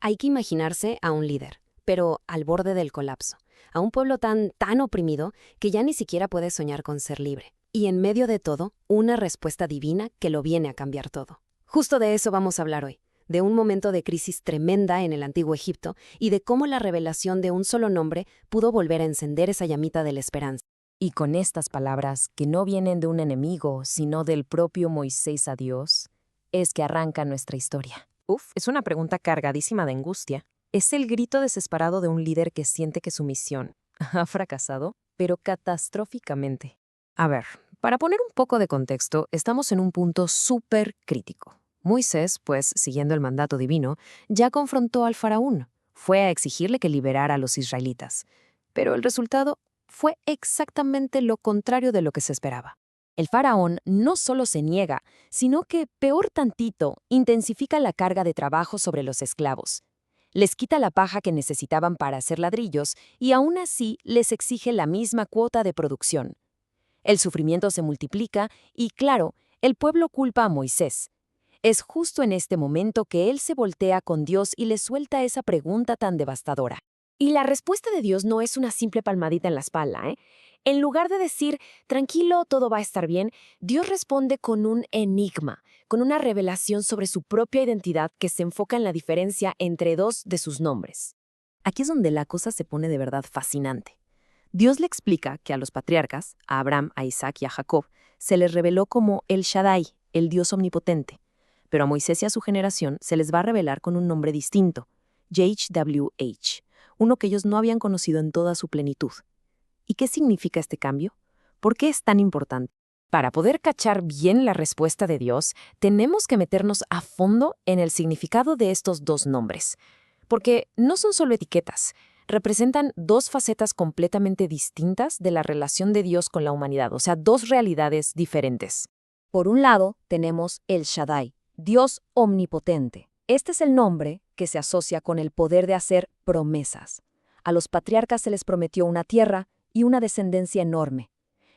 Hay que imaginarse a un líder, pero al borde del colapso, a un pueblo tan oprimido que ya ni siquiera puede soñar con ser libre. Y en medio de todo, una respuesta divina que lo viene a cambiar todo. Justo de eso vamos a hablar hoy, de un momento de crisis tremenda en el antiguo Egipto y de cómo la revelación de un solo nombre pudo volver a encender esa llamita de la esperanza. Y con estas palabras, que no vienen de un enemigo, sino del propio Moisés a Dios, es que arranca nuestra historia. Es una pregunta cargadísima de angustia. Es el grito desesperado de un líder que siente que su misión ha fracasado, pero catastróficamente. A ver, para poner un poco de contexto, estamos en un punto súper crítico. Moisés, pues, siguiendo el mandato divino, ya confrontó al faraón. Fue a exigirle que liberara a los israelitas. Pero el resultado fue exactamente lo contrario de lo que se esperaba. El faraón no solo se niega, sino que, peor tantito, intensifica la carga de trabajo sobre los esclavos. Les quita la paja que necesitaban para hacer ladrillos y aún así les exige la misma cuota de producción. El sufrimiento se multiplica y, claro, el pueblo culpa a Moisés. Es justo en este momento que él se voltea con Dios y le suelta esa pregunta tan devastadora. Y la respuesta de Dios no es una simple palmadita en la espalda, ¿eh? En lugar de decir, tranquilo, todo va a estar bien, Dios responde con un enigma, con una revelación sobre su propia identidad que se enfoca en la diferencia entre dos de sus nombres. Aquí es donde la cosa se pone de verdad fascinante. Dios le explica que a los patriarcas, a Abraham, a Isaac y a Jacob, se les reveló como El Shaddai, el Dios omnipotente. Pero a Moisés y a su generación se les va a revelar con un nombre distinto, JHWH, uno que ellos no habían conocido en toda su plenitud. ¿Y qué significa este cambio? ¿Por qué es tan importante? Para poder cachar bien la respuesta de Dios, tenemos que meternos a fondo en el significado de estos dos nombres. Porque no son solo etiquetas, representan dos facetas completamente distintas de la relación de Dios con la humanidad, o sea, dos realidades diferentes. Por un lado, tenemos El Shaddai, Dios omnipotente. Este es el nombre que se asocia con el poder de hacer promesas. A los patriarcas se les prometió una tierra y una descendencia enorme.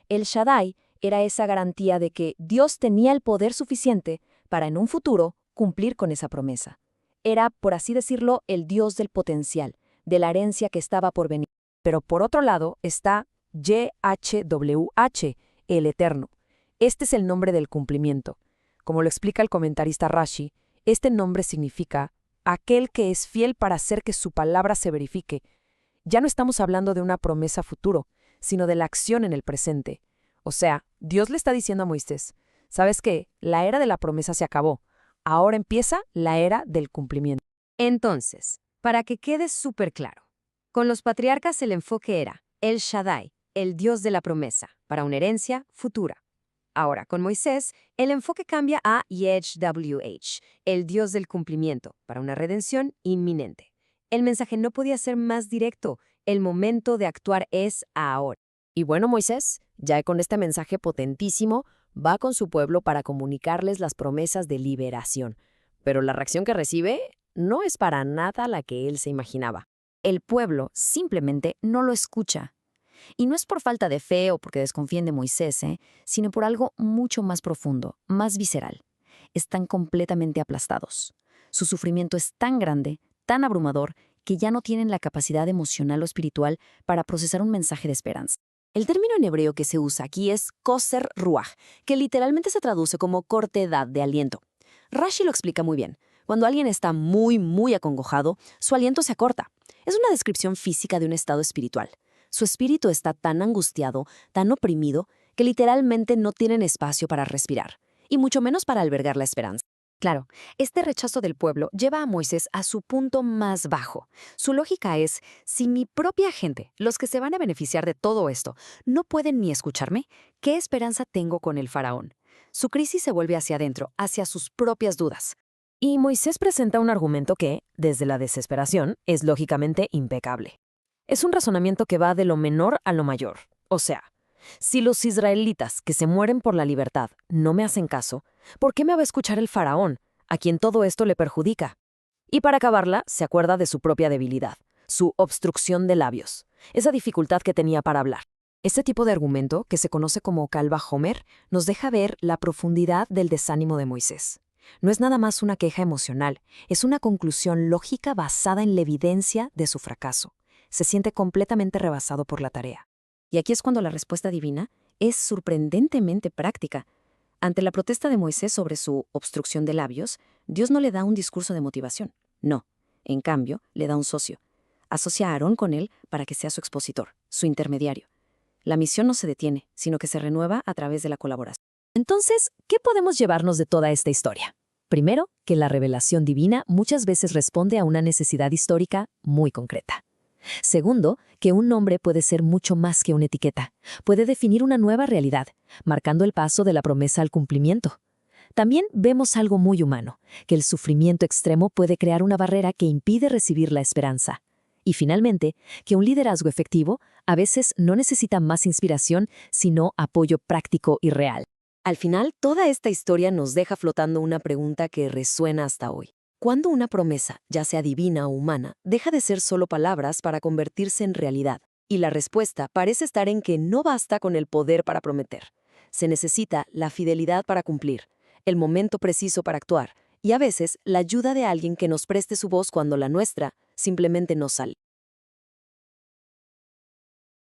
El Shaddai era esa garantía de que Dios tenía el poder suficiente para en un futuro cumplir con esa promesa. Era, por así decirlo, el Dios del potencial, de la herencia que estaba por venir. Pero por otro lado está YHWH, el Eterno. Este es el nombre del cumplimiento. Como lo explica el comentarista Rashi, este nombre significa aquel que es fiel para hacer que su palabra se verifique. Ya no estamos hablando de una promesa futuro, sino de la acción en el presente. O sea, Dios le está diciendo a Moisés, ¿sabes qué? La era de la promesa se acabó. Ahora empieza la era del cumplimiento. Entonces, para que quede súper claro, con los patriarcas el enfoque era El Shaddai, el Dios de la promesa, para una herencia futura. Ahora, con Moisés, el enfoque cambia a YHWH, el Dios del cumplimiento, para una redención inminente. El mensaje no podía ser más directo. El momento de actuar es ahora. Y bueno, Moisés, ya con este mensaje potentísimo, va con su pueblo para comunicarles las promesas de liberación. Pero la reacción que recibe no es para nada la que él se imaginaba. El pueblo simplemente no lo escucha. Y no es por falta de fe o porque desconfíen de Moisés, sino por algo mucho más profundo, más visceral. Están completamente aplastados. Su sufrimiento es tan grande, tan abrumador, que ya no tienen la capacidad emocional o espiritual para procesar un mensaje de esperanza. El término en hebreo que se usa aquí es koser ruach, que literalmente se traduce como cortedad de aliento. Rashi lo explica muy bien. Cuando alguien está muy acongojado, su aliento se acorta. Es una descripción física de un estado espiritual. Su espíritu está tan angustiado, tan oprimido, que literalmente no tienen espacio para respirar, y mucho menos para albergar la esperanza. Claro, este rechazo del pueblo lleva a Moisés a su punto más bajo. Su lógica es, si mi propia gente, los que se van a beneficiar de todo esto, no pueden ni escucharme, ¿qué esperanza tengo con el faraón? Su crisis se vuelve hacia adentro, hacia sus propias dudas. Y Moisés presenta un argumento que, desde la desesperación, es lógicamente impecable. Es un razonamiento que va de lo menor a lo mayor. O sea, si los israelitas que se mueren por la libertad no me hacen caso, ¿por qué me va a escuchar el faraón, a quien todo esto le perjudica? Y para acabarla, se acuerda de su propia debilidad, su obstrucción de labios, esa dificultad que tenía para hablar. Este tipo de argumento, que se conoce como Kal Vajomer, nos deja ver la profundidad del desánimo de Moisés. No es nada más una queja emocional, es una conclusión lógica basada en la evidencia de su fracaso. Se siente completamente rebasado por la tarea. Y aquí es cuando la respuesta divina es sorprendentemente práctica. Ante la protesta de Moisés sobre su obstrucción de labios, Dios no le da un discurso de motivación. No, en cambio, le da un socio. Asocia a Aarón con él para que sea su expositor, su intermediario. La misión no se detiene, sino que se renueva a través de la colaboración. Entonces, ¿qué podemos llevarnos de toda esta historia? Primero, que la revelación divina muchas veces responde a una necesidad histórica muy concreta. Segundo, que un nombre puede ser mucho más que una etiqueta. Puede definir una nueva realidad, marcando el paso de la promesa al cumplimiento. También vemos algo muy humano, que el sufrimiento extremo puede crear una barrera que impide recibir la esperanza. Y finalmente, que un liderazgo efectivo a veces no necesita más inspiración, sino apoyo práctico y real. Al final, toda esta historia nos deja flotando una pregunta que resuena hasta hoy. ¿Cuándo una promesa, ya sea divina o humana, deja de ser solo palabras para convertirse en realidad? Y la respuesta parece estar en que no basta con el poder para prometer. Se necesita la fidelidad para cumplir, el momento preciso para actuar, y a veces la ayuda de alguien que nos preste su voz cuando la nuestra simplemente no sale.